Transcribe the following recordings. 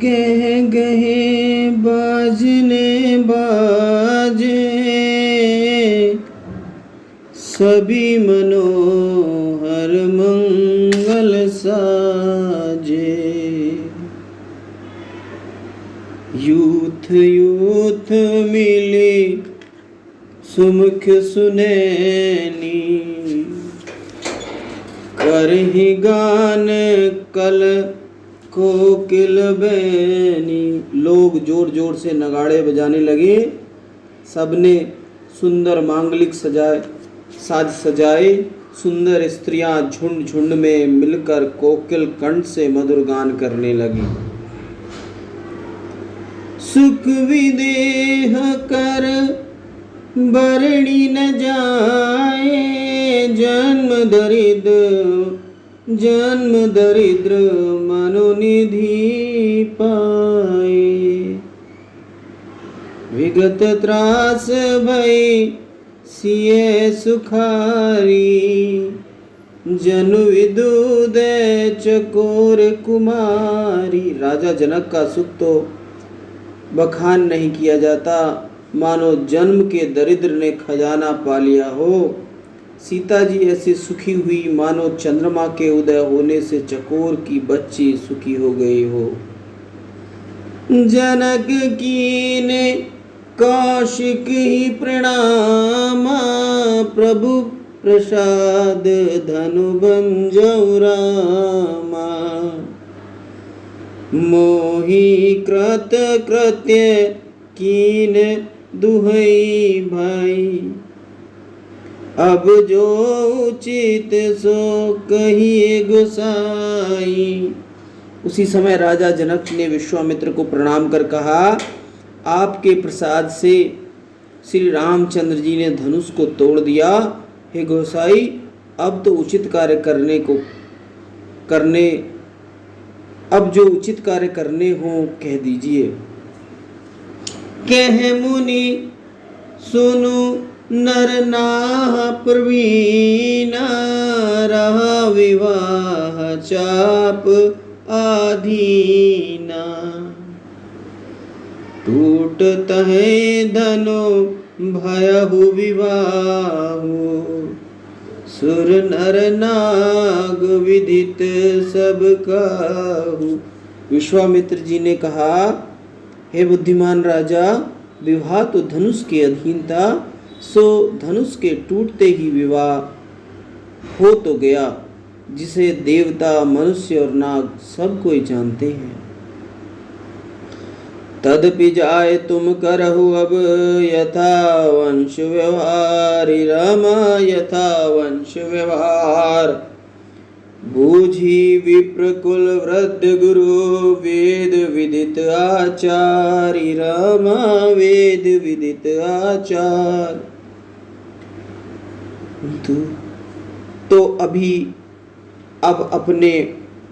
गह गहे बाजने बाजे, सभी मनोहर मंगल साजे। यूथ यूथ मिली सुमुख सुनैनी, करहि गान कल कोकिल बैनी। लोग जोर जोर से नगाड़े बजाने लगे। सबने सुंदर मांगलिक साज सजाए। सुंदर स्त्रियां झुंड झुंड में मिलकर कोकिल कंठ से मधुर गान करने लगी। सुख विदेह कर बरणी न जाए, जन्म दरिद्र मनोनिधि पाए। विगत त्रास भय सिए सुखारी, जनु विदुदय चकोर कुमारी। राजा जनक का सुख तो बखान नहीं किया जाता, मानो जन्म के दरिद्र ने खजाना पा लिया हो। सीता जी ऐसी सुखी हुई मानो चंद्रमा के उदय होने से चकोर की बच्ची सुखी हो गई हो। जनक कीने कौशिक ही प्रणामा, प्रभु प्रसाद धनु बंजौ रामा। मोहि कृत कृत्य कीन दुहई भाई, अब जो उचित सो कहिए गोसाई। उसी समय राजा जनक ने विश्वामित्र को प्रणाम कर कहा, आपके प्रसाद से श्री रामचंद्र जी ने धनुष को तोड़ दिया। हे गोसाई, अब तो उचित कार्य अब जो उचित कार्य करने हो कह दीजिए। कह मुनि सुनु नर नाह प्रवीणा, रहा विवाह चाप आधीना। टूटत है धनो भयहु विवाहु, सुर नर नाग विदित सब काहू। विश्वामित्र जी ने कहा, हे बुद्धिमान राजा, विवाह तो धनुष के अधीन था, सो धनुष के टूटते ही विवाह हो तो गया, जिसे देवता मनुष्य और नाग सब कोई जानते हैं। तदपि जाय तुम करहु अब यथा वंश व्यवहार, रमा यथा वंश व्यवहार। बूझी विप्रकुल वृद्ध गुरु, वेद विदित आचार, रमा वेद विदित आचार। तो अब अपने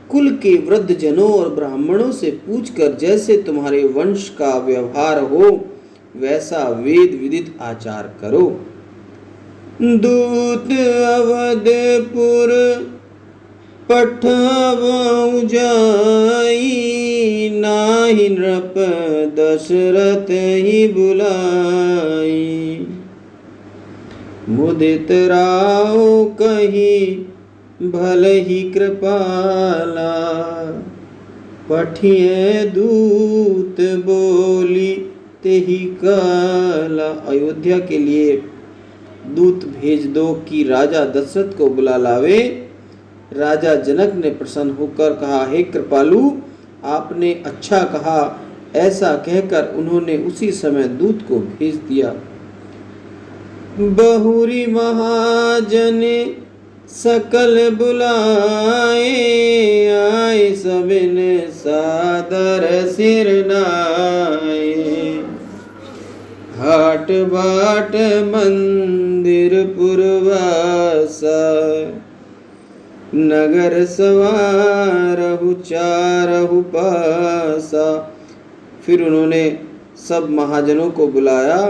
कुल के वृद्ध जनों और ब्राह्मणों से पूछकर जैसे तुम्हारे वंश का व्यवहार हो वैसा वेद विदित आचार करो। दूत अवधपुर पठावउ जाई, नाहि नृप दशरथ ही बुलाई। मुदित राव कही भल ही कृपाला, पठिए दूत बोली तेहि काला। अयोध्या के लिए दूत भेज दो कि राजा दशरथ को बुला लावे। राजा जनक ने प्रसन्न होकर कहा, हे कृपालु, आपने अच्छा कहा। ऐसा कहकर उन्होंने उसी समय दूत को भेज दिया। बहुरी महाजन सकल बुलाए, आए सबिन सादर सिर नाए। हाट बाट मंदिर पुरवासा, नगर सवारहु चारहु पासा। फिर उन्होंने सब महाजनों को बुलाया।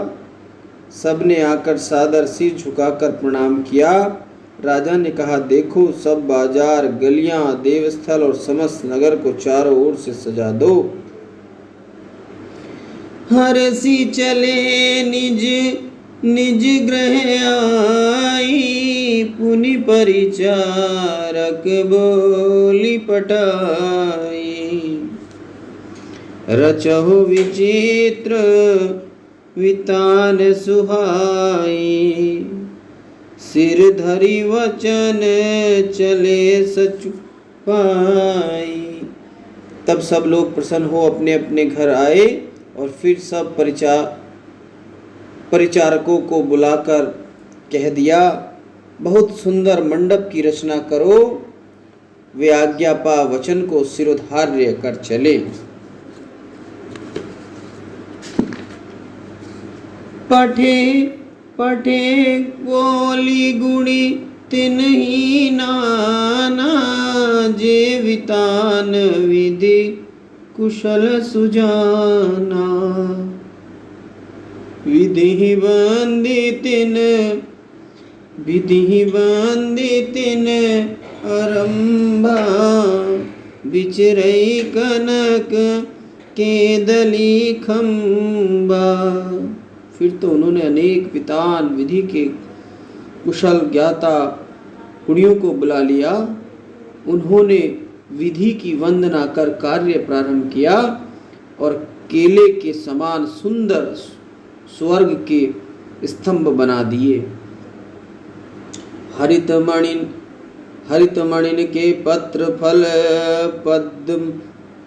सबने आकर सादर सिर झुकाकर प्रणाम किया। राजा ने कहा, देखो सब बाजार, गलियां, देवस्थल और समस्त नगर को चारों ओर से सजा दो। हरसी चले निज निज गृह आई, पुनि परिचारक बोली पटाई। रचहु विचित्र वितान सुहाई, सिर धरि वचन चले सचु पाई। तब सब लोग प्रसन्न हो अपने अपने घर आए और फिर सब परिचारकों को बुलाकर कह दिया, बहुत सुंदर मंडप की रचना करो। वे आज्ञा पा वचन को शिरोधार्य कर चले। पठे पठे बोली गुणी तिन्ही नाना, जे वितान विधि कुशल सुजाना। विधि बंदितिन आरंभा, बिचरई कनक केदली खंबा। फिर तो उन्होंने अनेक वितान विधि के कुशल ज्ञाता कुड़ियों को बुला लिया। उन्होंने विधि की वंदना कर कार्य प्रारंभ किया और केले के समान सुंदर स्वर्ग के स्तंभ बना दिए। हरित मणिन के पत्र फल,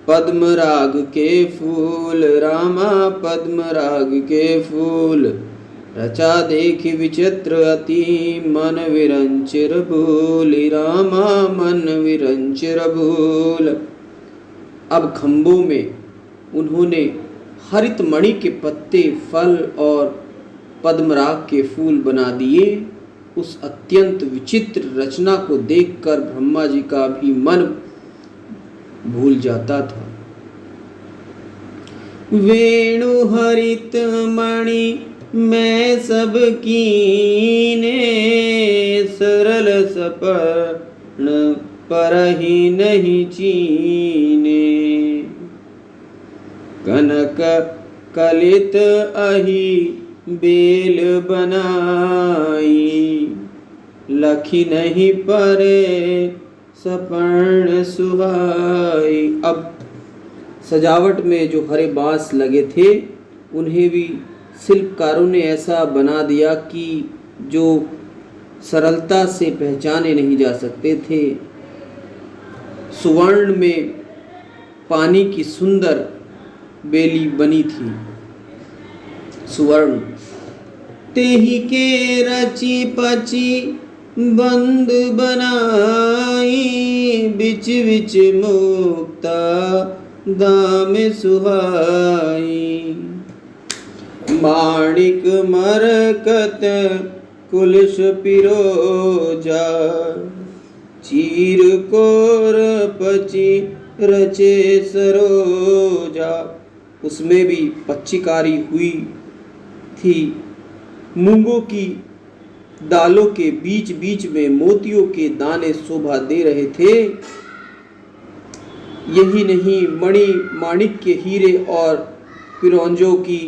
पद्म राग के फूल, रामा पद्म राग के फूल। रचा देखी विचित्र अति, मन विरंचिर भूलि, रामा मन विरंचिर भूल। अब खम्भों में उन्होंने हरित मणि के पत्ते, फल और पद्मराग के फूल बना दिए। उस अत्यंत विचित्र रचना को देखकर ब्रह्मा जी का भी मन भूल जाता था। वेणु हरित मणि मैं सब कीने, सरल सपर्ण परहि नहीं चीने। कनक कलित अहि बेल बनाई, लखी नहीं परे सपर्ण सुहाई। अब सजावट में जो हरे बांस लगे थे उन्हें भी शिल्पकारों ने ऐसा बना दिया कि जो सरलता से पहचाने नहीं जा सकते थे। सुवर्ण में पानी की सुंदर बेली बनी थी। सुवर्ण तेहि के रची पची बंद बनाई, बिच बिच मुक्ता दाम सुहाई। माणिक मरकत कुलश पिरोजा, चीर कोर पची रचे सरोजा। उसमें भी पच्चीकारी हुई थी। मूंगों की दालों के बीच बीच में मोतियों के दाने शोभा दे रहे थे। यही नहीं, मणि माणिक के हीरे और पिरोंजों की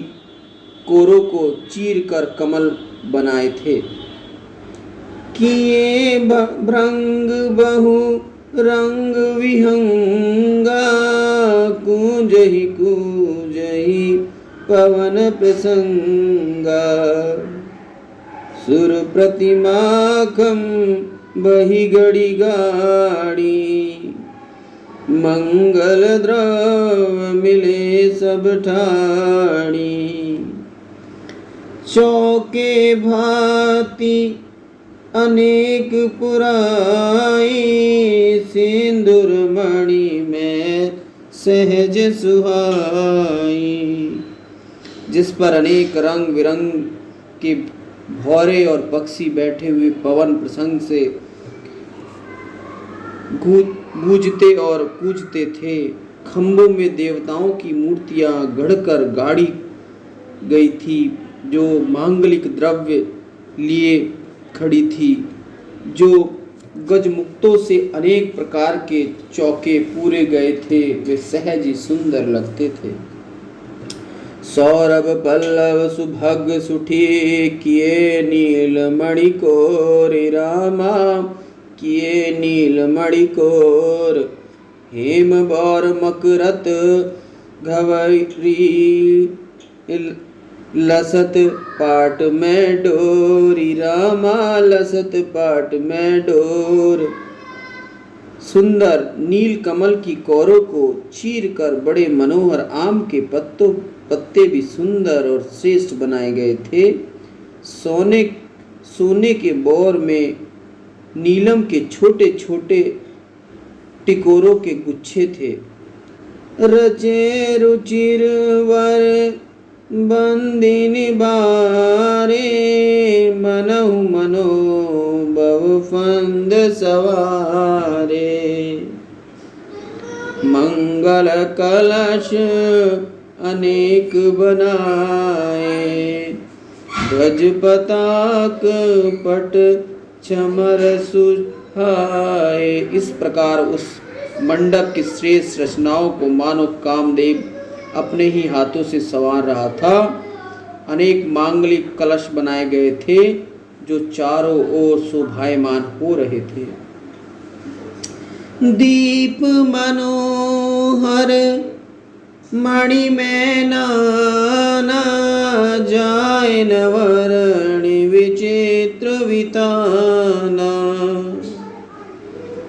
कोरों को चीर कर कमल बनाए थे। किए भृंग बहु रंग विहंगा, कूजहि कूजहि पवन प्रसंगा। सुर प्रतिमाखम बही गड़ी गाड़ी, मंगल द्रव्य मिले सब ठाणी। चौके भांति अनेक पुराई, सिंदूर मणि में सहज सुहाई। जिस पर अनेक रंग बिरंग के भौरे और पक्षी बैठे हुए पवन प्रसंग से गूंजते और कूजते थे। खम्भों में देवताओं की मूर्तियां गढ़कर गाड़ी गई थी, जो मांगलिक द्रव्य लिए खड़ी थी। जो गजमुक्तों से अनेक प्रकार के चौके पूरे गए थे, वे सहज ही सुंदर लगते थे। सौरभ पल्लव सुभग सुठी किए नीलमणि कोर रामा किए नीलमणि कोर। हेम बौर मकरत घवरी लसत पाट में डोरी रामा लसत पाट में डोर। सुंदर नील कमल की कोरों को चीर कर बड़े मनोहर आम के पत्ते भी सुंदर और श्रेष्ठ बनाए गए थे। सोने के बोर में नीलम के छोटे छोटे टिकोरों के गुच्छे थे। रचे रुचिर वर बंदिनी बारे मनहु मनो भव फंद सवारे। मंगल कलश अनेक बनाए ध्वज पताक पट चमर सुहाए। इस प्रकार उस मंडप की श्रेष्ठ रचनाओं को मानो कामदेव अपने ही हाथों से संवार रहा था। अनेक मांगलिक कलश बनाए गए थे जो चारों ओर शोभायमान हो रहे थे। दीप मनोहर मणि में नाना जाए नवरणी विचित्र विताना।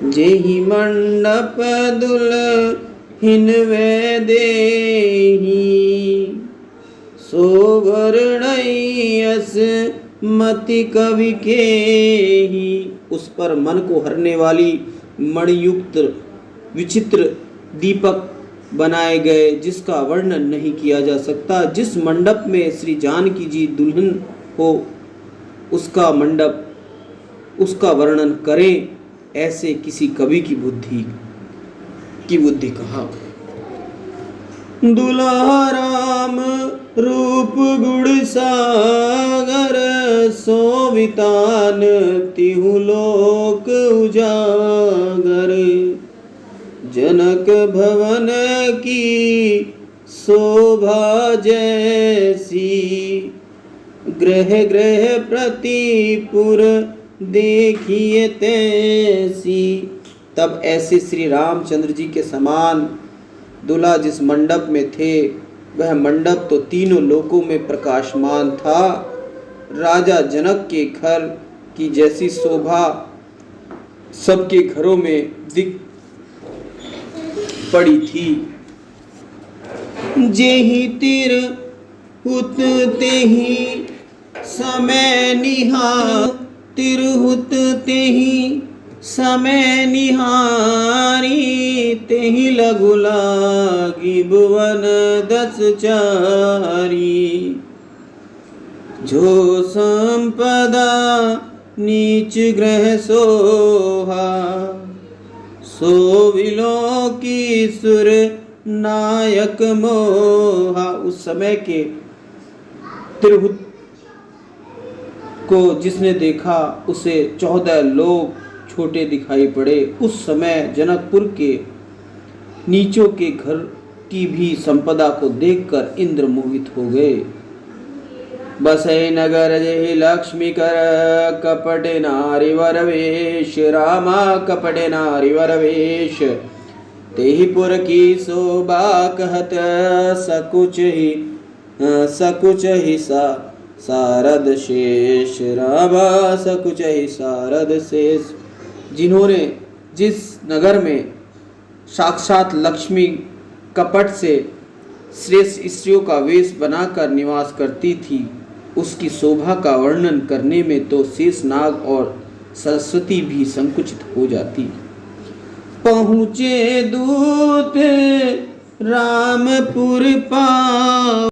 जेहि मंडप दुल्हिन वे देही सोवर्णयस मति कवि के ही। उस पर मन को हरने वाली मणियुक्त विचित्र दीपक बनाए गए जिसका वर्णन नहीं किया जा सकता। जिस मंडप में श्री जानकी जी दुल्हन हो उसका मंडप उसका वर्णन करें ऐसे किसी कवि की बुद्धि कहा। दुल्हा राम रूप गुण सागर सोवितान तिहु लोक उजागर। जनक भवन की शोभा जैसी ग्रह ग्रह प्रतिपुर देखिए तैसी। तब ऐसे श्री रामचंद्र जी के समान दूल्हा जिस मंडप में थे वह मंडप तो तीनों लोकों में प्रकाशमान था। राजा जनक के घर की जैसी शोभा सबके घरों में दिख पड़ी थी। जेहि तिर हुत तेहि समय निहार तिरहुत तेहि समय निहारी। तेहि लघु लागी भुवन दस चारी। जो संपदा नीच ग्रह सोहा सो विलो की सुर नायक मोहा। उस समय के तिरहुत को जिसने देखा उसे 14 लोग छोटे दिखाई पड़े। उस समय जनकपुर के नीचों के घर की भी संपदा को देखकर इंद्र मोहित हो गए। बसई नगर जेहि लक्ष्मी कर कपट नारी वर वेश रामा कपट नारी वर वेश। तेहि पुर की शोभा कहत सकुच ही सारद शेष रामा सकुच ही सारद शेष। जिन्होंने जिस नगर में साक्षात लक्ष्मी कपट से श्रेष्ठ स्त्रियों का वेश बनाकर निवास करती थी उसकी शोभा का वर्णन करने में तो शेषनाग और सरस्वती भी संकुचित हो जाती। पहुँचे दूत रामपुर पावै